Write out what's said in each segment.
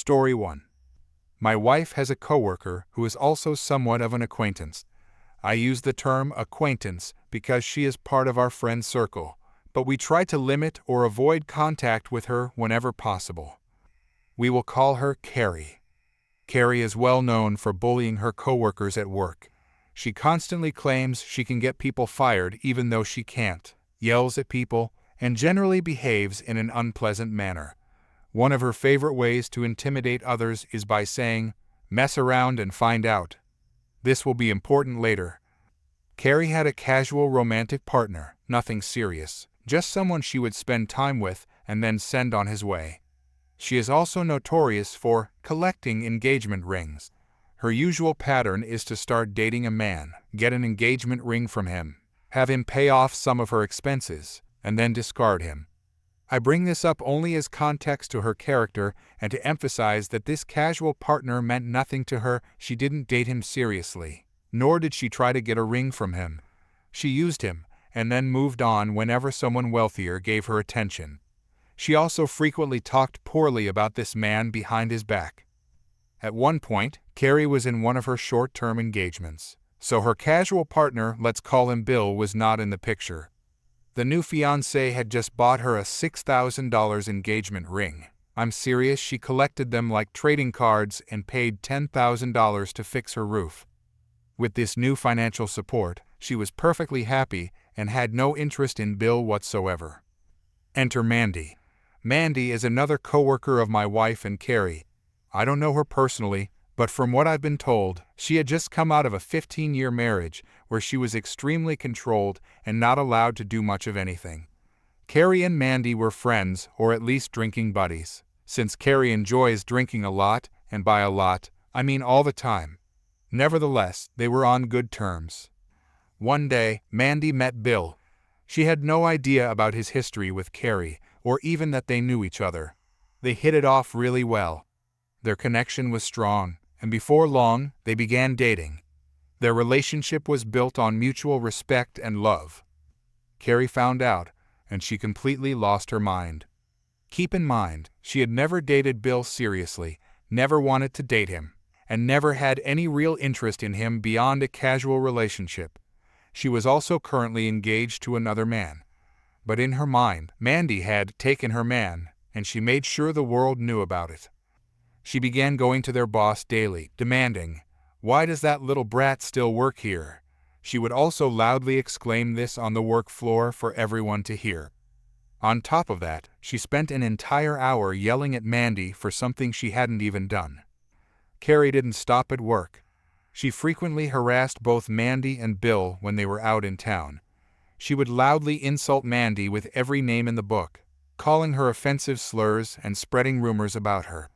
Story 1. My wife has a coworker who is also somewhat of an acquaintance. I use the term acquaintance because she is part of our friend circle, but we try to limit or avoid contact with her whenever possible. We will call her Carrie. Carrie is well known for bullying her coworkers at work. She constantly claims she can get people fired even though she can't, yells at people, and generally behaves in an unpleasant manner. One of her favorite ways to intimidate others is by saying, "Mess around and find out." This will be important later. Carrie had a casual romantic partner, nothing serious, just someone she would spend time with and then send on his way. She is also notorious for collecting engagement rings. Her usual pattern is to start dating a man, get an engagement ring from him, have him pay off some of her expenses, and then discard him. I bring this up only as context to her character and to emphasize that this casual partner meant nothing to her. She didn't date him seriously, nor did she try to get a ring from him. She used him and then moved on whenever someone wealthier gave her attention. She also frequently talked poorly about this man behind his back. At one point, Carrie was in one of her short-term engagements, so her casual partner, let's call him Bill, was not in the picture. The new fiancé had just bought her a $6,000 engagement ring. I'm serious, she collected them like trading cards and paid $10,000 to fix her roof. With this new financial support, she was perfectly happy and had no interest in Bill whatsoever. Enter Mandy. Mandy is another coworker of my wife and Carrie. I don't know her personally, but from what I've been told, she had just come out of a 15-year marriage where she was extremely controlled and not allowed to do much of anything. Carrie and Mandy were friends, or at least drinking buddies, since Carrie enjoys drinking a lot, and by a lot, I mean all the time. Nevertheless, they were on good terms. One day, Mandy met Bill. She had no idea about his history with Carrie, or even that they knew each other. They hit it off really well. Their connection was strong, and before long, they began dating. Their relationship was built on mutual respect and love. Carrie found out, and she completely lost her mind. Keep in mind, she had never dated Bill seriously, never wanted to date him, and never had any real interest in him beyond a casual relationship. She was also currently engaged to another man. But in her mind, Mandy had taken her man, and she made sure the world knew about it. She began going to their boss daily, demanding, "Why does that little brat still work here?" She would also loudly exclaim this on the work floor for everyone to hear. On top of that, she spent an entire hour yelling at Mandy for something she hadn't even done. Carrie didn't stop at work. She frequently harassed both Mandy and Bill when they were out in town. She would loudly insult Mandy with every name in the book, calling her offensive slurs and spreading rumors about her.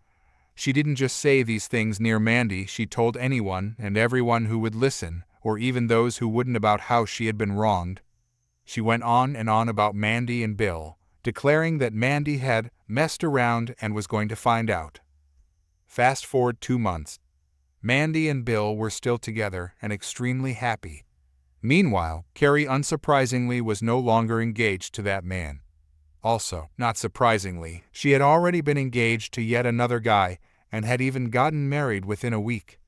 She didn't just say these things near Mandy, she told anyone and everyone who would listen, or even those who wouldn't, about how she had been wronged. She went on and on about Mandy and Bill, declaring that Mandy had messed around and was going to find out. Fast forward 2 months. Mandy and Bill were still together and extremely happy. Meanwhile, Carrie unsurprisingly was no longer engaged to that man. Also, not surprisingly, she had already been engaged to yet another guy and had even gotten married within a week.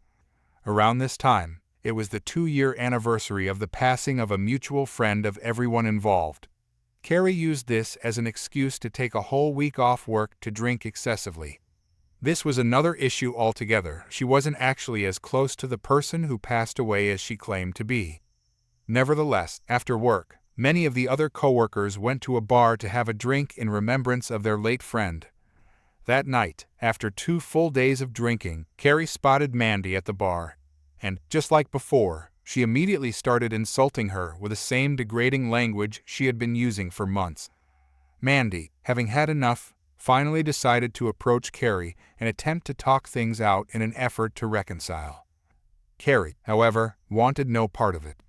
Around this time, it was the 2-year anniversary of the passing of a mutual friend of everyone involved. Carrie used this as an excuse to take a whole week off work to drink excessively. This was another issue altogether. She wasn't actually as close to the person who passed away as she claimed to be. Nevertheless, after work, many of the other coworkers went to a bar to have a drink in remembrance of their late friend. That night, after 2 full days of drinking, Carrie spotted Mandy at the bar, and, just like before, she immediately started insulting her with the same degrading language she had been using for months. Mandy, having had enough, finally decided to approach Carrie and attempt to talk things out in an effort to reconcile. Carrie, however, wanted no part of it.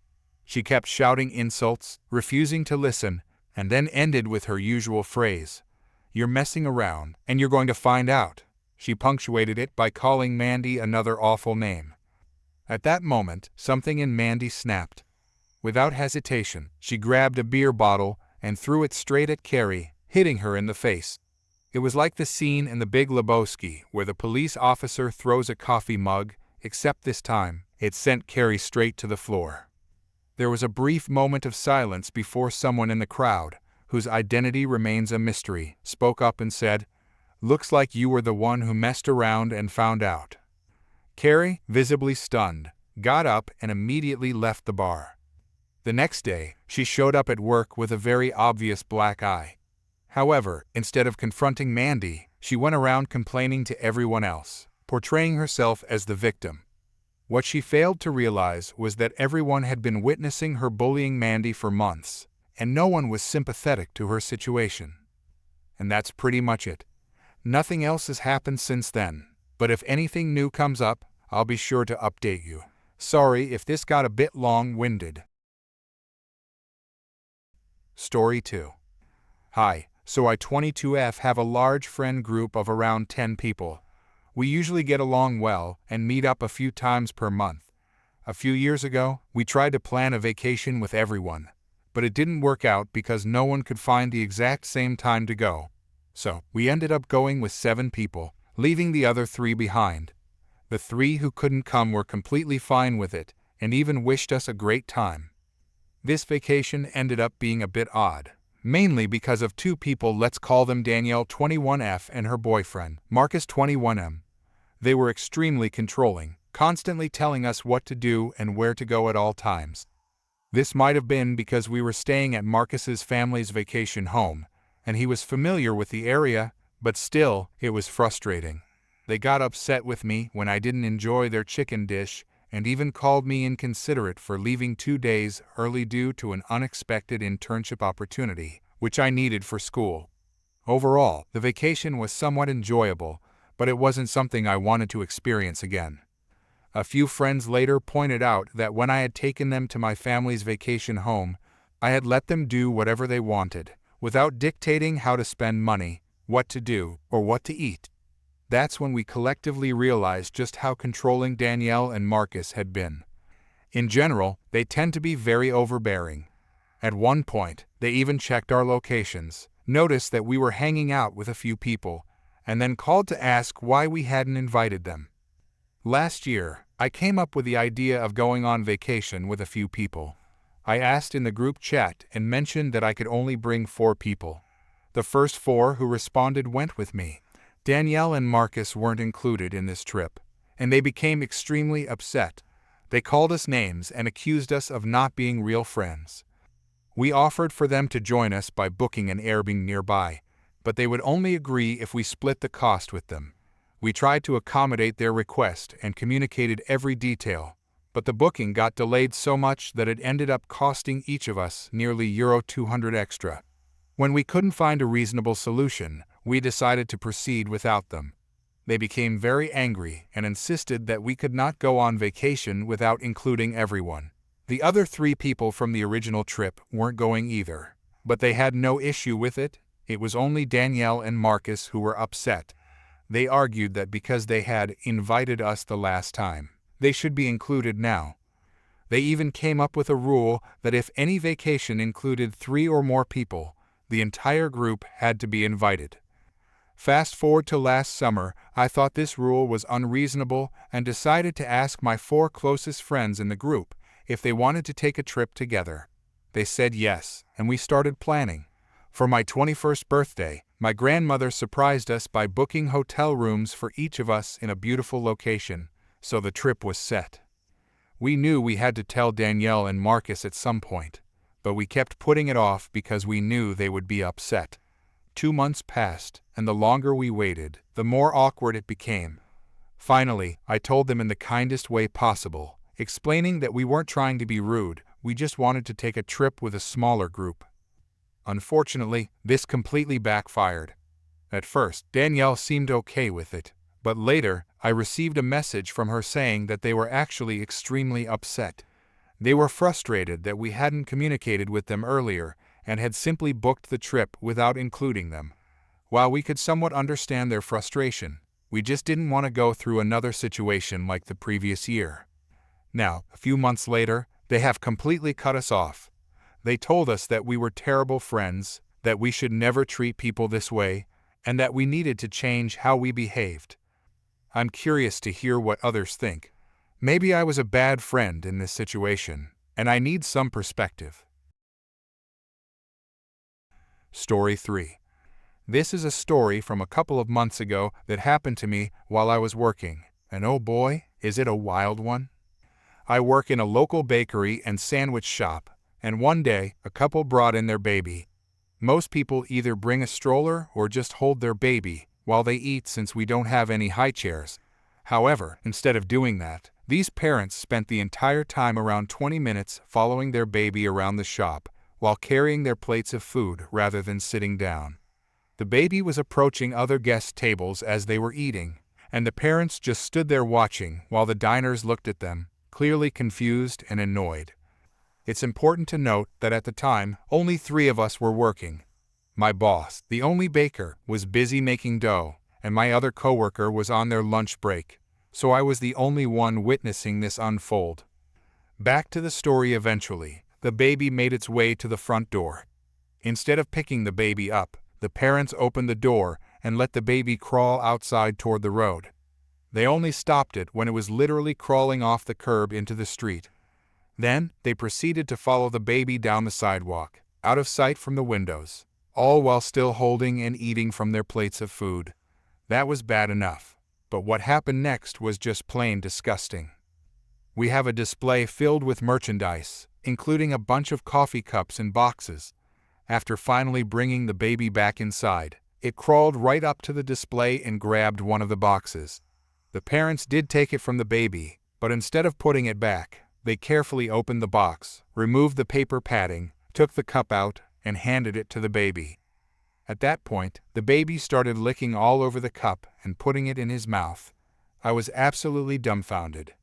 She kept shouting insults, refusing to listen, and then ended with her usual phrase, "You're messing around, and you're going to find out." She punctuated it by calling Mandy another awful name. At that moment, something in Mandy snapped. Without hesitation, she grabbed a beer bottle and threw it straight at Carrie, hitting her in the face. It was like the scene in The Big Lebowski where the police officer throws a coffee mug, except this time, it sent Carrie straight to the floor. There was a brief moment of silence before someone in the crowd, whose identity remains a mystery, spoke up and said, "Looks like you were the one who messed around and found out." Carrie, visibly stunned, got up and immediately left the bar. The next day, she showed up at work with a very obvious black eye. However, instead of confronting Mandy, she went around complaining to everyone else, portraying herself as the victim. What she failed to realize was that everyone had been witnessing her bullying Mandy for months, and no one was sympathetic to her situation. And that's pretty much it. Nothing else has happened since then, but if anything new comes up, I'll be sure to update you. Sorry if this got a bit long-winded. Story 2. Hi, so I 22F have a large friend group of around 10 people. We usually get along well and meet up a few times per month. A few years ago, we tried to plan a vacation with everyone, but it didn't work out because no one could find the exact same time to go. So, we ended up going with 7 people, leaving the other 3 behind. The 3 who couldn't come were completely fine with it and even wished us a great time. This vacation ended up being a bit odd, mainly because of 2 people. Let's call them Danielle 21F and her boyfriend, Marcus 21M. They were extremely controlling, constantly telling us what to do and where to go at all times. This might have been because we were staying at Marcus's family's vacation home, and he was familiar with the area, but still, it was frustrating. They got upset with me when I didn't enjoy their chicken dish, and even called me inconsiderate for leaving 2 days early due to an unexpected internship opportunity, which I needed for school. Overall, the vacation was somewhat enjoyable, but it wasn't something I wanted to experience again. A few friends later pointed out that when I had taken them to my family's vacation home, I had let them do whatever they wanted, without dictating how to spend money, what to do, or what to eat. That's when we collectively realized just how controlling Danielle and Marcus had been. In general, they tend to be very overbearing. At one point, they even checked our locations, noticed that we were hanging out with a few people, and then called to ask why we hadn't invited them. Last year, I came up with the idea of going on vacation with a few people. I asked in the group chat and mentioned that I could only bring 4 people. The first 4 who responded went with me. Danielle and Marcus weren't included in this trip, and they became extremely upset. They called us names and accused us of not being real friends. We offered for them to join us by booking an Airbnb nearby, but they would only agree if we split the cost with them. We tried to accommodate their request and communicated every detail, but the booking got delayed so much that it ended up costing each of us nearly €200 extra. When we couldn't find a reasonable solution, we decided to proceed without them. They became very angry and insisted that we could not go on vacation without including everyone. The other 3 people from the original trip weren't going either, but they had no issue with it. It was only Danielle and Marcus who were upset. They argued that because they had invited us the last time, they should be included now. They even came up with a rule that if any vacation included 3 or more people, the entire group had to be invited. Fast forward to last summer, I thought this rule was unreasonable and decided to ask my 4 closest friends in the group if they wanted to take a trip together. They said yes, and we started planning. For my 21st birthday, my grandmother surprised us by booking hotel rooms for each of us in a beautiful location, so the trip was set. We knew we had to tell Danielle and Marcus at some point, but we kept putting it off because we knew they would be upset. 2 months passed, and the longer we waited, the more awkward it became. Finally, I told them in the kindest way possible, explaining that we weren't trying to be rude, we just wanted to take a trip with a smaller group. Unfortunately, this completely backfired. At first, Danielle seemed okay with it, but later, I received a message from her saying that they were actually extremely upset. They were frustrated that we hadn't communicated with them earlier and had simply booked the trip without including them. While we could somewhat understand their frustration, we just didn't want to go through another situation like the previous year. Now, a few months later, they have completely cut us off. They told us that we were terrible friends, that we should never treat people this way, and that we needed to change how we behaved. I'm curious to hear what others think. Maybe I was a bad friend in this situation, and I need some perspective. Story 3. This is a story from a couple of months ago that happened to me while I was working, and oh boy, is it a wild one. I work in a local bakery and sandwich shop, and one day a couple brought in their baby. Most people either bring a stroller or just hold their baby while they eat since we don't have any high chairs. However, instead of doing that, these parents spent the entire time around 20 minutes following their baby around the shop while carrying their plates of food rather than sitting down. The baby was approaching other guest tables as they were eating, and the parents just stood there watching while the diners looked at them, clearly confused and annoyed. It's important to note that at the time, only 3 of us were working. My boss, the only baker, was busy making dough, and my other coworker was on their lunch break, so I was the only one witnessing this unfold. Back to the story eventually, the baby made its way to the front door. Instead of picking the baby up, the parents opened the door and let the baby crawl outside toward the road. They only stopped it when it was literally crawling off the curb into the street. Then, they proceeded to follow the baby down the sidewalk, out of sight from the windows, all while still holding and eating from their plates of food. That was bad enough, but what happened next was just plain disgusting. We have a display filled with merchandise, including a bunch of coffee cups and boxes. After finally bringing the baby back inside, it crawled right up to the display and grabbed one of the boxes. The parents did take it from the baby, but instead of putting it back, they carefully opened the box, removed the paper padding, took the cup out, and handed it to the baby. At that point, the baby started licking all over the cup and putting it in his mouth. I was absolutely dumbfounded.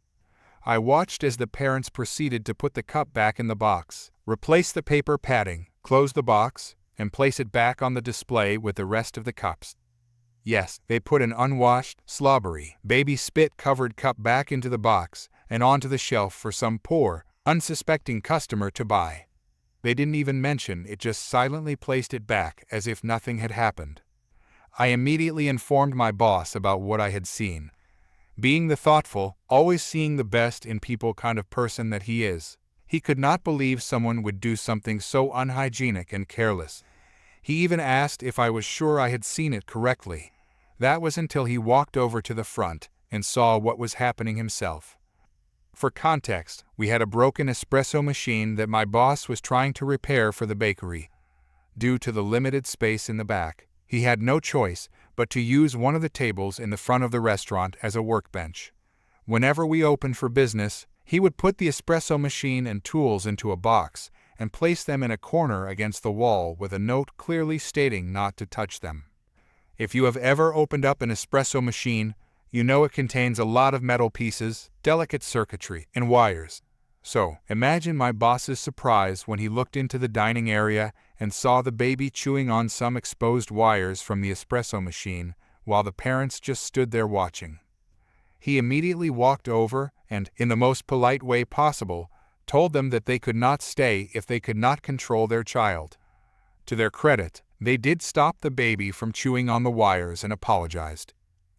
I watched as the parents proceeded to put the cup back in the box, replace the paper padding, close the box, and place it back on the display with the rest of the cups. Yes, they put an unwashed, slobbery, baby spit-covered cup back into the box and onto the shelf for some poor, unsuspecting customer to buy. They didn't even mention it, just silently placed it back as if nothing had happened. I immediately informed my boss about what I had seen. Being the thoughtful, always seeing the best in people kind of person that he is, he could not believe someone would do something so unhygienic and careless. He even asked if I was sure I had seen it correctly. That was until he walked over to the front and saw what was happening himself. For context, we had a broken espresso machine that my boss was trying to repair for the bakery. Due to the limited space in the back, he had no choice but to use one of the tables in the front of the restaurant as a workbench. Whenever we opened for business, he would put the espresso machine and tools into a box and place them in a corner against the wall with a note clearly stating not to touch them. If you have ever opened up an espresso machine, you know it contains a lot of metal pieces, delicate circuitry, and wires. So, imagine my boss's surprise when he looked into the dining area and saw the baby chewing on some exposed wires from the espresso machine while the parents just stood there watching. He immediately walked over and, in the most polite way possible, told them that they could not stay if they could not control their child. To their credit, they did stop the baby from chewing on the wires and apologized.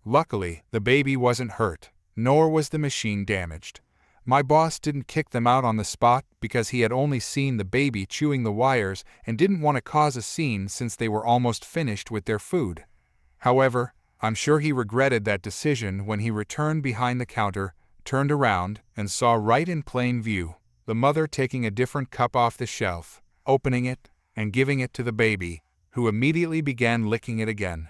Luckily, the baby wasn't hurt, nor was the machine damaged. My boss didn't kick them out on the spot because he had only seen the baby chewing the wires and didn't want to cause a scene since they were almost finished with their food. However, I'm sure he regretted that decision when he returned behind the counter, turned around, and saw right in plain view the mother taking a different cup off the shelf, opening it, and giving it to the baby, who immediately began licking it again.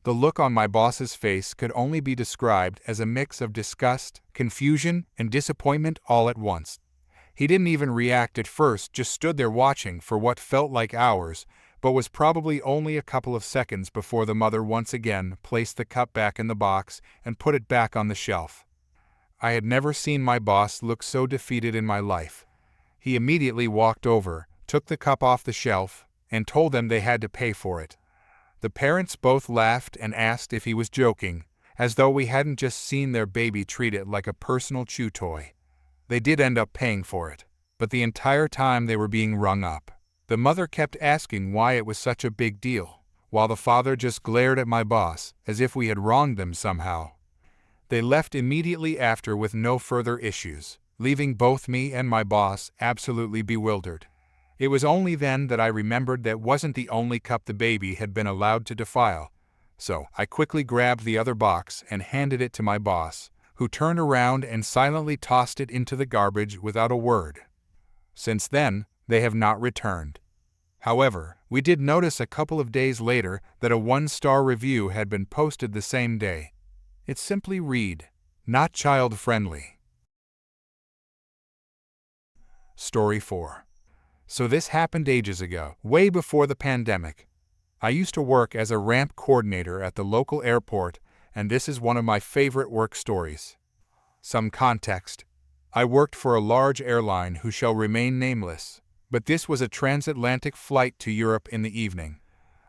The look on my boss's face could only be described as a mix of disgust, confusion, and disappointment all at once. He didn't even react at first, just stood there watching for what felt like hours, but was probably only a couple of seconds before the mother once again placed the cup back in the box and put it back on the shelf. I had never seen my boss look so defeated in my life. He immediately walked over, took the cup off the shelf, and told them they had to pay for it. The parents both laughed and asked if he was joking, as though we hadn't just seen their baby treat it like a personal chew toy. They did end up paying for it, but the entire time they were being rung up, the mother kept asking why it was such a big deal. while the father just glared at my boss, as if we had wronged them somehow. They left immediately after with no further issues, leaving both me and my boss absolutely bewildered. It was only then that I remembered that wasn't the only cup the baby had been allowed to defile, so I quickly grabbed the other box and handed it to my boss, who turned around and silently tossed it into the garbage without a word. Since then, they have not returned. However, we did notice a couple of days later that a 1-star review had been posted the same day. It simply read, "Not child-friendly." Story 4. So this happened ages ago, way before the pandemic. I used to work as a ramp coordinator at the local airport, and this is one of my favorite work stories. Some context. I worked for a large airline who shall remain nameless, but this was a transatlantic flight to Europe in the evening.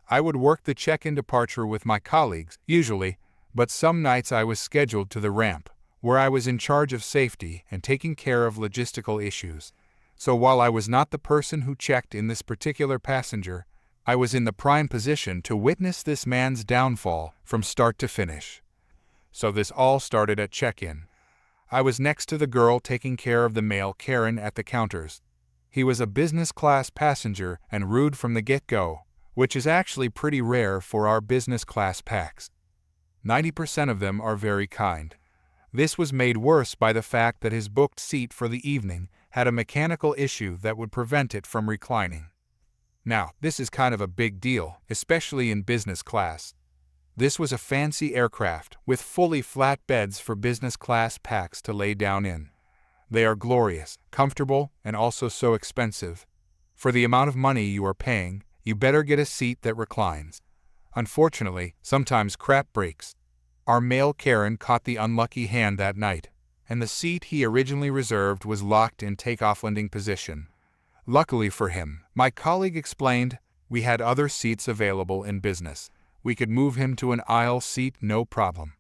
I would work the check-in departure with my colleagues, usually, but some nights I was scheduled to the ramp, where I was in charge of safety and taking care of logistical issues. So while I was not the person who checked in this particular passenger, I was in the prime position to witness this man's downfall from start to finish. So this all started at check-in. I was next to the girl taking care of the male Karen at the counters. He was a business class passenger and rude from the get-go, which is actually pretty rare for our business class packs. 90% of them are very kind. This was made worse by the fact that his booked seat for the evening had a mechanical issue that would prevent it from reclining. Now, this is kind of a big deal, especially in business class. This was a fancy aircraft with fully flat beds for business class packs to lay down in. They are glorious, comfortable, and also so expensive. For the amount of money you are paying, you better get a seat that reclines. Unfortunately, sometimes crap breaks. Our male Karen caught the unlucky hand that night, and the seat he originally reserved was locked in takeoff landing position. Luckily for him, my colleague explained, we had other seats available in business. We could move him to an aisle seat no problem.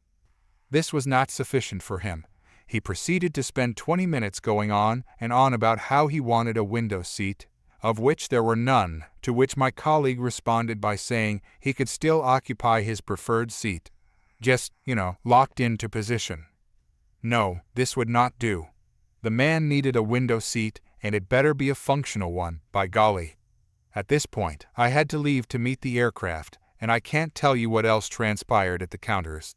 This was not sufficient for him. He proceeded to spend 20 minutes going on and on about how he wanted a window seat, of which there were none, to which my colleague responded by saying he could still occupy his preferred seat. Just, locked into position. No, this would not do. The man needed a window seat, and it better be a functional one, by golly. At this point, I had to leave to meet the aircraft, and I can't tell you what else transpired at the counters.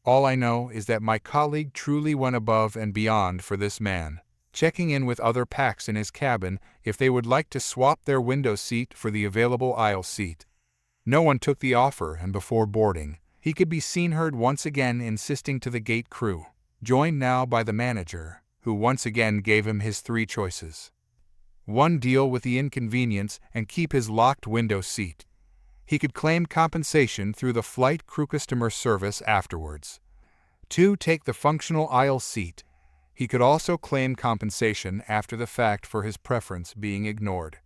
All I know is that my colleague truly went above and beyond for this man, checking in with other packs in his cabin if they would like to swap their window seat for the available aisle seat. No one took the offer, and before boarding, he could be seen heard once again insisting to the gate crew, joined now by the manager, who once again gave him his 3 choices. 1. Deal with the inconvenience and keep his locked window seat. He could claim compensation through the flight crew customer service afterwards. 2. Take the functional aisle seat. He could also claim compensation after the fact for his preference being ignored.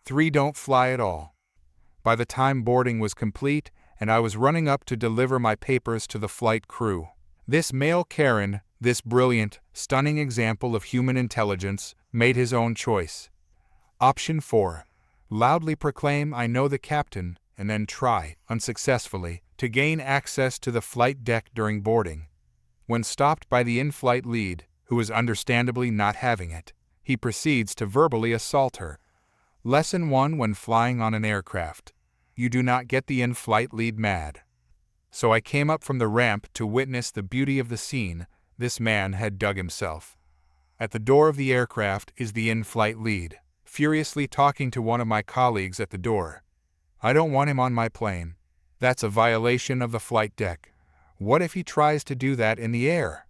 3. Don't fly at all. By the time boarding was complete and I was running up to deliver my papers to the flight crew, this male Karen, this brilliant, stunning example of human intelligence, made his own choice. Option 4. Loudly proclaim, "I know the captain," and then try, unsuccessfully, to gain access to the flight deck during boarding. When stopped by the in-flight lead, who is understandably not having it, he proceeds to verbally assault her. Lesson 1 when flying on an aircraft. You do not get the in-flight lead mad. So I came up from the ramp to witness the beauty of the scene. This man had dug himself. At the door of the aircraft is the in-flight lead, furiously talking to one of my colleagues at the door. I don't want him on my plane. That's a violation of the flight deck. What if he tries to do that in the air?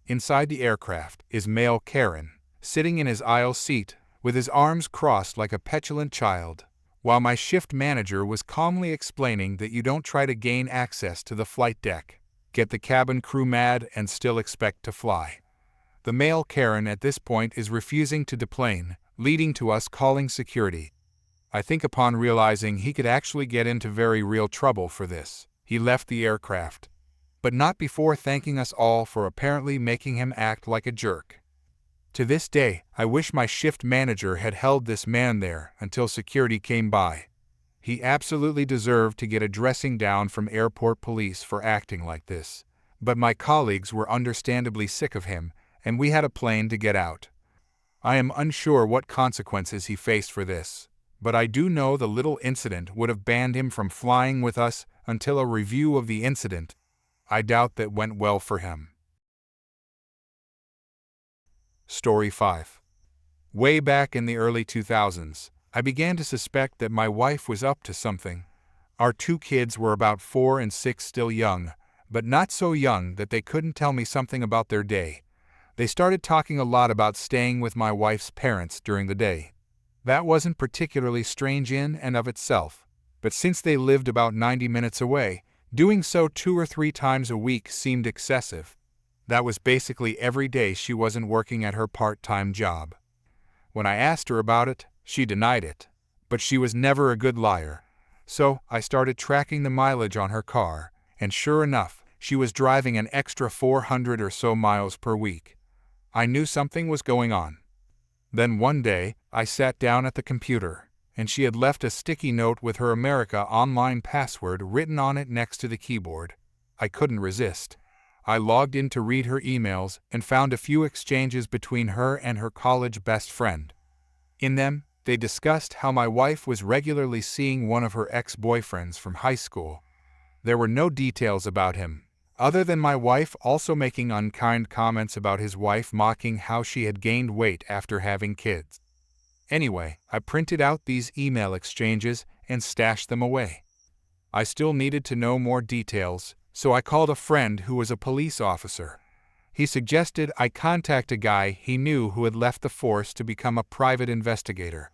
Inside the aircraft is male Karen, sitting in his aisle seat, with his arms crossed like a petulant child, while my shift manager was calmly explaining that you don't try to gain access to the flight deck, get the cabin crew mad, and still expect to fly. The male Karen at this point is refusing to deplane, leading to us calling security. I think upon realizing he could actually get into very real trouble for this, he left the aircraft, but not before thanking us all for apparently making him act like a jerk. To this day, I wish my shift manager had held this man there until security came by. He absolutely deserved to get a dressing down from airport police for acting like this. But my colleagues were understandably sick of him, and we had a plane to get out. I am unsure what consequences he faced for this, but I do know the little incident would have banned him from flying with us until a review of the incident. I doubt that went well for him. Story 5. Way back in the early 2000s, I began to suspect that my wife was up to something. Our 2 kids were about 4 and 6, still young, but not so young that they couldn't tell me something about their day. They started talking a lot about staying with my wife's parents during the day. That wasn't particularly strange in and of itself, but since they lived about 90 minutes away, doing so 2 or 3 times a week seemed excessive. That was basically every day she wasn't working at her part-time job. When I asked her about it, she denied it, but she was never a good liar. So I started tracking the mileage on her car, and sure enough, she was driving an extra 400 or so miles per week. I knew something was going on. Then one day, I sat down at the computer, and she had left a sticky note with her America Online password written on it next to the keyboard. I couldn't resist. I logged in to read her emails and found a few exchanges between her and her college best friend. In them, they discussed how my wife was regularly seeing one of her ex-boyfriends from high school. There were no details about him, other than my wife also making unkind comments about his wife, mocking how she had gained weight after having kids. Anyway, I printed out these email exchanges and stashed them away. I still needed to know more details, so I called a friend who was a police officer. He suggested I contact a guy he knew who had left the force to become a private investigator.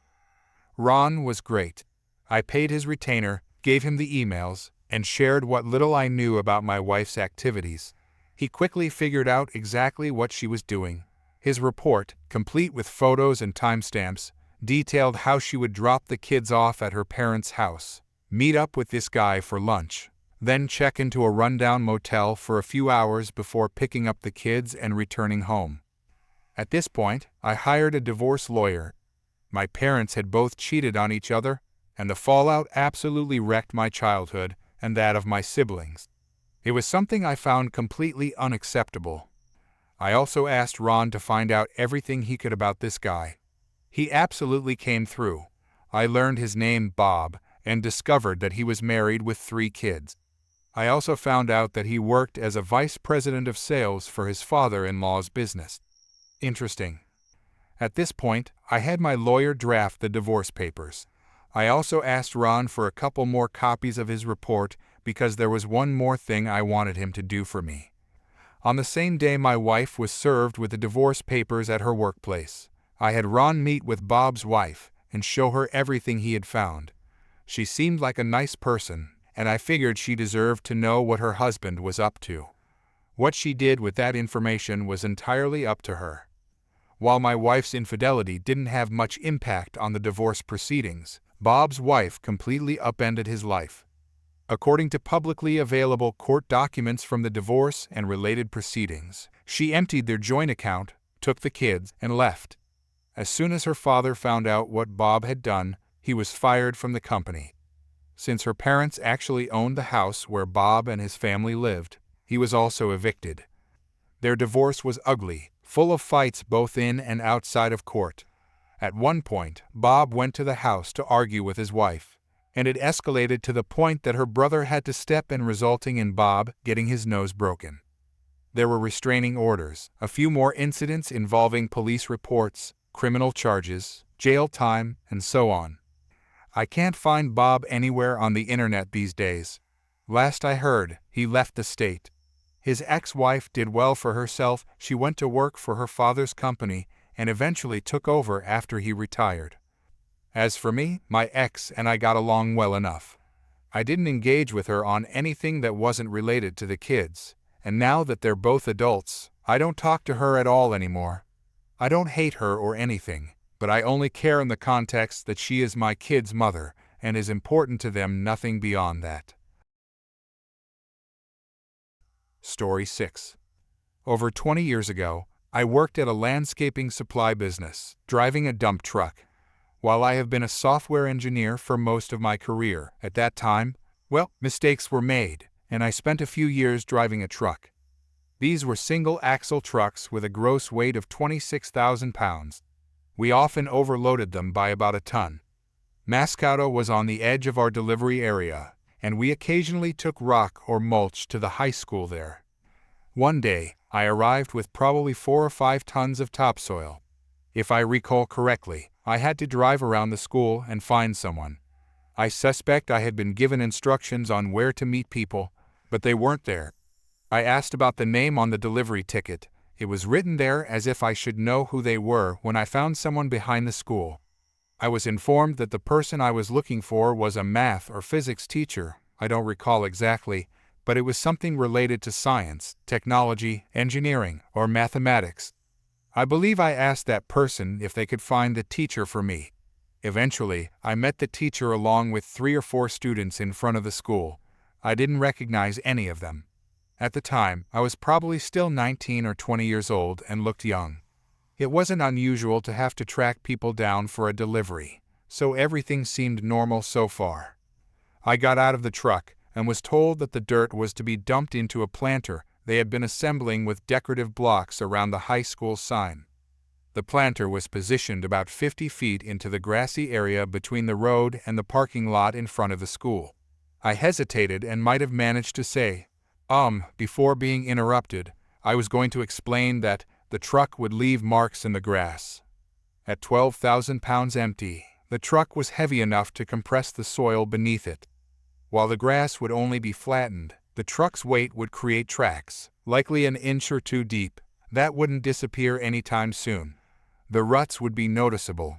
Ron was great. I paid his retainer, gave him the emails, and shared what little I knew about my wife's activities. He quickly figured out exactly what she was doing. His report, complete with photos and timestamps, detailed how she would drop the kids off at her parents' house, meet up with this guy for lunch, then check into a rundown motel for a few hours before picking up the kids and returning home. At this point, I hired a divorce lawyer. My parents had both cheated on each other, and the fallout absolutely wrecked my childhood and that of my siblings. It was something I found completely unacceptable. I also asked Ron to find out everything he could about this guy. He absolutely came through. I learned his name, Bob, and discovered that he was married with 3 kids. I also found out that he worked as a vice president of sales for his father-in-law's business. Interesting. At this point, I had my lawyer draft the divorce papers. I also asked Ron for a couple more copies of his report because there was one more thing I wanted him to do for me. On the same day my wife was served with the divorce papers at her workplace, I had Ron meet with Bob's wife and show her everything he had found. She seemed like a nice person, and I figured she deserved to know what her husband was up to. What she did with that information was entirely up to her. While my wife's infidelity didn't have much impact on the divorce proceedings, Bob's wife completely upended his life. According to publicly available court documents from the divorce and related proceedings, she emptied their joint account, took the kids, and left. As soon as her father found out what Bob had done, he was fired from the company. Since her parents actually owned the house where Bob and his family lived, he was also evicted. Their divorce was ugly, full of fights both in and outside of court. At one point, Bob went to the house to argue with his wife, and it escalated to the point that her brother had to step in, resulting in Bob getting his nose broken. There were restraining orders, a few more incidents involving police reports, criminal charges, jail time, and so on. I can't find Bob anywhere on the internet these days. Last I heard, he left the state. His ex-wife did well for herself. She went to work for her father's company and eventually took over after he retired. As for me, my ex and I got along well enough. I didn't engage with her on anything that wasn't related to the kids, and now that they're both adults, I don't talk to her at all anymore. I don't hate her or anything, but I only care in the context that she is my kids' mother and is important to them, nothing beyond that. Story 6. Over 20 years ago, I worked at a landscaping supply business, driving a dump truck. While I have been a software engineer for most of my career, at that time, well, mistakes were made, and I spent a few years driving a truck. These were single-axle trucks with a gross weight of 26,000 pounds. We often overloaded them by about a ton. Mascado was on the edge of our delivery area, and we occasionally took rock or mulch to the high school there. One day, I arrived with probably 4 or 5 tons of topsoil. If I recall correctly, I had to drive around the school and find someone. I suspect I had been given instructions on where to meet people, but they weren't there. I asked about the name on the delivery ticket. It was written there as if I should know who they were when I found someone behind the school. I was informed that the person I was looking for was a math or physics teacher. I don't recall exactly, but it was something related to science, technology, engineering, or mathematics. I believe I asked that person if they could find the teacher for me. Eventually, I met the teacher along with 3 or 4 students in front of the school. I didn't recognize any of them. At the time, I was probably still 19 or 20 years old and looked young. It wasn't unusual to have to track people down for a delivery, so everything seemed normal so far. I got out of the truck and was told that the dirt was to be dumped into a planter they had been assembling with decorative blocks around the high school sign. The planter was positioned about 50 feet into the grassy area between the road and the parking lot in front of the school. I hesitated and might have managed to say, before being interrupted. I was going to explain that the truck would leave marks in the grass. At 12,000 pounds empty, the truck was heavy enough to compress the soil beneath it. While the grass would only be flattened, the truck's weight would create tracks, likely an inch or 2 deep, that wouldn't disappear anytime soon. The ruts would be noticeable.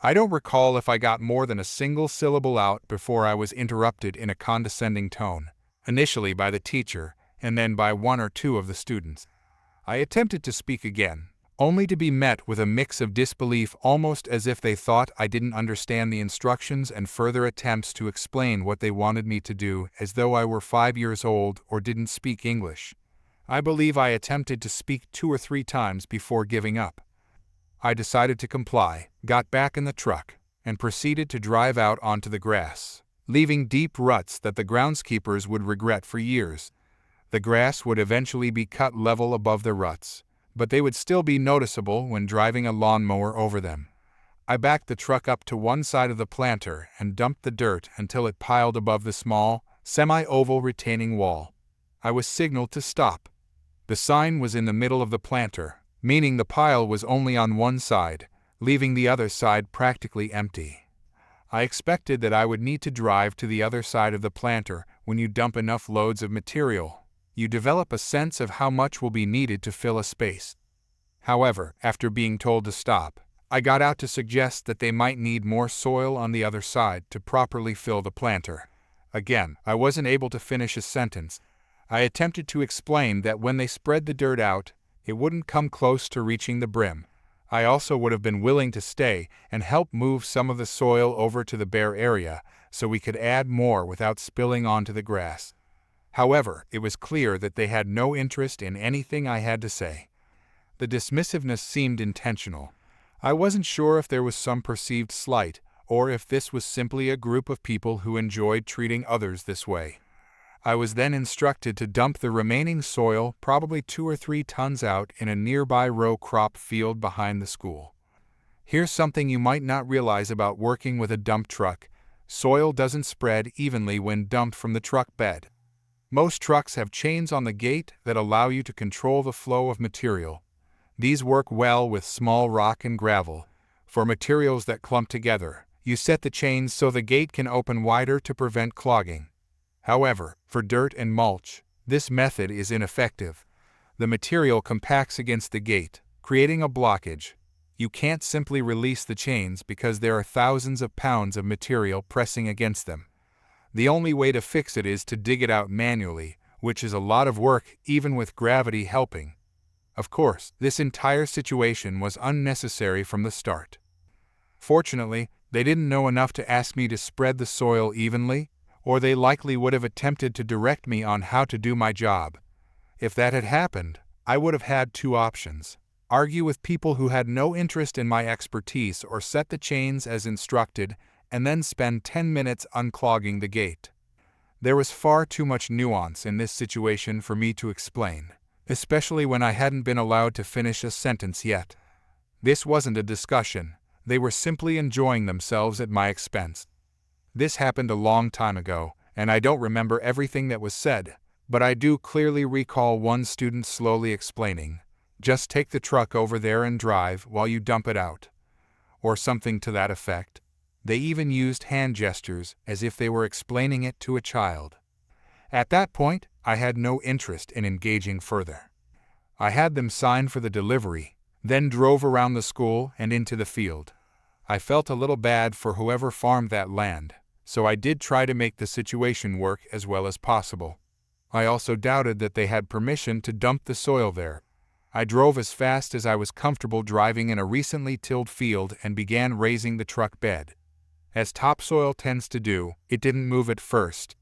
I don't recall if I got more than a single syllable out before I was interrupted in a condescending tone, initially by the teacher and then by 1 or 2 of the students. I attempted to speak again, only to be met with a mix of disbelief, almost as if they thought I didn't understand the instructions, and further attempts to explain what they wanted me to do as though I were 5 years old or didn't speak English. I believe I attempted to speak 2 or 3 times before giving up. I decided to comply, got back in the truck, and proceeded to drive out onto the grass, leaving deep ruts that the groundskeepers would regret for years. The grass would eventually be cut level above the ruts, but they would still be noticeable when driving a lawnmower over them. I backed the truck up to one side of the planter and dumped the dirt until it piled above the small, semi-oval retaining wall. I was signaled to stop. The sign was in the middle of the planter, meaning the pile was only on one side, leaving the other side practically empty. I expected that I would need to drive to the other side of the planter. When you dump enough loads of material, you develop a sense of how much will be needed to fill a space. However, after being told to stop, I got out to suggest that they might need more soil on the other side to properly fill the planter. Again, I wasn't able to finish a sentence. I attempted to explain that when they spread the dirt out, it wouldn't come close to reaching the brim. I also would have been willing to stay and help move some of the soil over to the bare area so we could add more without spilling onto the grass. However, it was clear that they had no interest in anything I had to say. The dismissiveness seemed intentional. I wasn't sure if there was some perceived slight, or if this was simply a group of people who enjoyed treating others this way. I was then instructed to dump the remaining soil, probably 2 or 3 tons, out in a nearby row crop field behind the school. Here's something you might not realize about working with a dump truck. Soil doesn't spread evenly when dumped from the truck bed. Most trucks have chains on the gate that allow you to control the flow of material. These work well with small rock and gravel. For materials that clump together, you set the chains so the gate can open wider to prevent clogging. However, for dirt and mulch, this method is ineffective. The material compacts against the gate, creating a blockage. You can't simply release the chains because there are thousands of pounds of material pressing against them. The only way to fix it is to dig it out manually, which is a lot of work even with gravity helping. Of course, this entire situation was unnecessary from the start. Fortunately, they didn't know enough to ask me to spread the soil evenly, or they likely would have attempted to direct me on how to do my job. If that had happened, I would have had 2 options. argue with people who had no interest in my expertise, or set the chains as instructed, and then spend 10 minutes unclogging the gate. There was far too much nuance in this situation for me to explain, especially when I hadn't been allowed to finish a sentence yet. This wasn't a discussion, they were simply enjoying themselves at my expense. This happened a long time ago, and I don't remember everything that was said, but I do clearly recall one student slowly explaining, "Just take the truck over there and drive while you dump it out," or something to that effect. They even used hand gestures as if they were explaining it to a child. At that point, I had no interest in engaging further. I had them sign for the delivery, then drove around the school and into the field. I felt a little bad for whoever farmed that land, so I did try to make the situation work as well as possible. I also doubted that they had permission to dump the soil there. I drove as fast as I was comfortable driving in a recently tilled field and began raising the truck bed. As topsoil tends to do, it didn't move at first.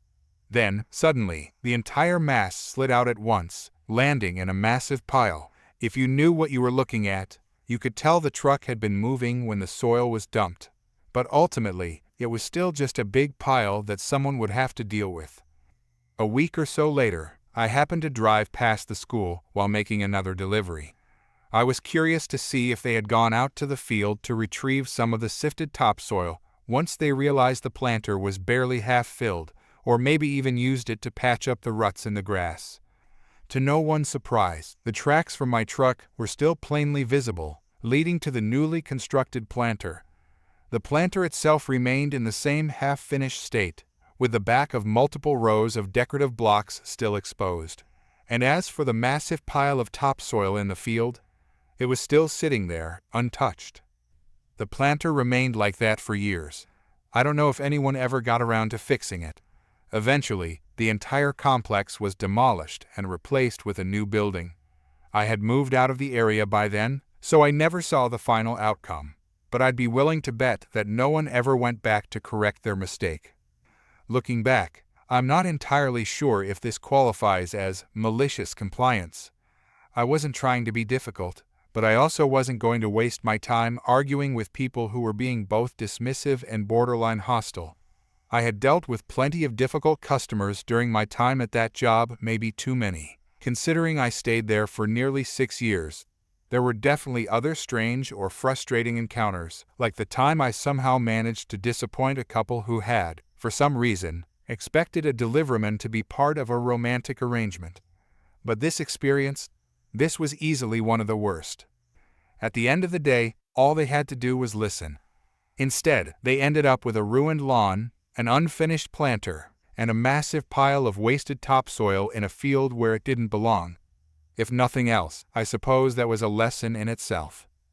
Then, suddenly, the entire mass slid out at once, landing in a massive pile. If you knew what you were looking at, you could tell the truck had been moving when the soil was dumped. But ultimately, it was still just a big pile that someone would have to deal with. A week or so later, I happened to drive past the school while making another delivery. I was curious to see if they had gone out to the field to retrieve some of the sifted topsoil once they realized the planter was barely half filled, or maybe even used it to patch up the ruts in the grass. To no one's surprise, the tracks from my truck were still plainly visible, leading to the newly constructed planter. The planter itself remained in the same half-finished state, with the back of multiple rows of decorative blocks still exposed. And as for the massive pile of topsoil in the field, it was still sitting there, untouched. The planter remained like that for years. I don't know if anyone ever got around to fixing it. Eventually, the entire complex was demolished and replaced with a new building. I had moved out of the area by then, so I never saw the final outcome, but I'd be willing to bet that no one ever went back to correct their mistake. Looking back, I'm not entirely sure if this qualifies as malicious compliance. I wasn't trying to be difficult, but I also wasn't going to waste my time arguing with people who were being both dismissive and borderline hostile. I had dealt with plenty of difficult customers during my time at that job, maybe too many. Considering I stayed there for nearly 6 years, there were definitely other strange or frustrating encounters, like the time I somehow managed to disappoint a couple who had, for some reason, expected a deliveryman to be part of a romantic arrangement. But this was easily one of the worst. At the end of the day, all they had to do was listen. Instead, they ended up with a ruined lawn, an unfinished planter, and a massive pile of wasted topsoil in a field where it didn't belong. If nothing else, I suppose that was a lesson in itself.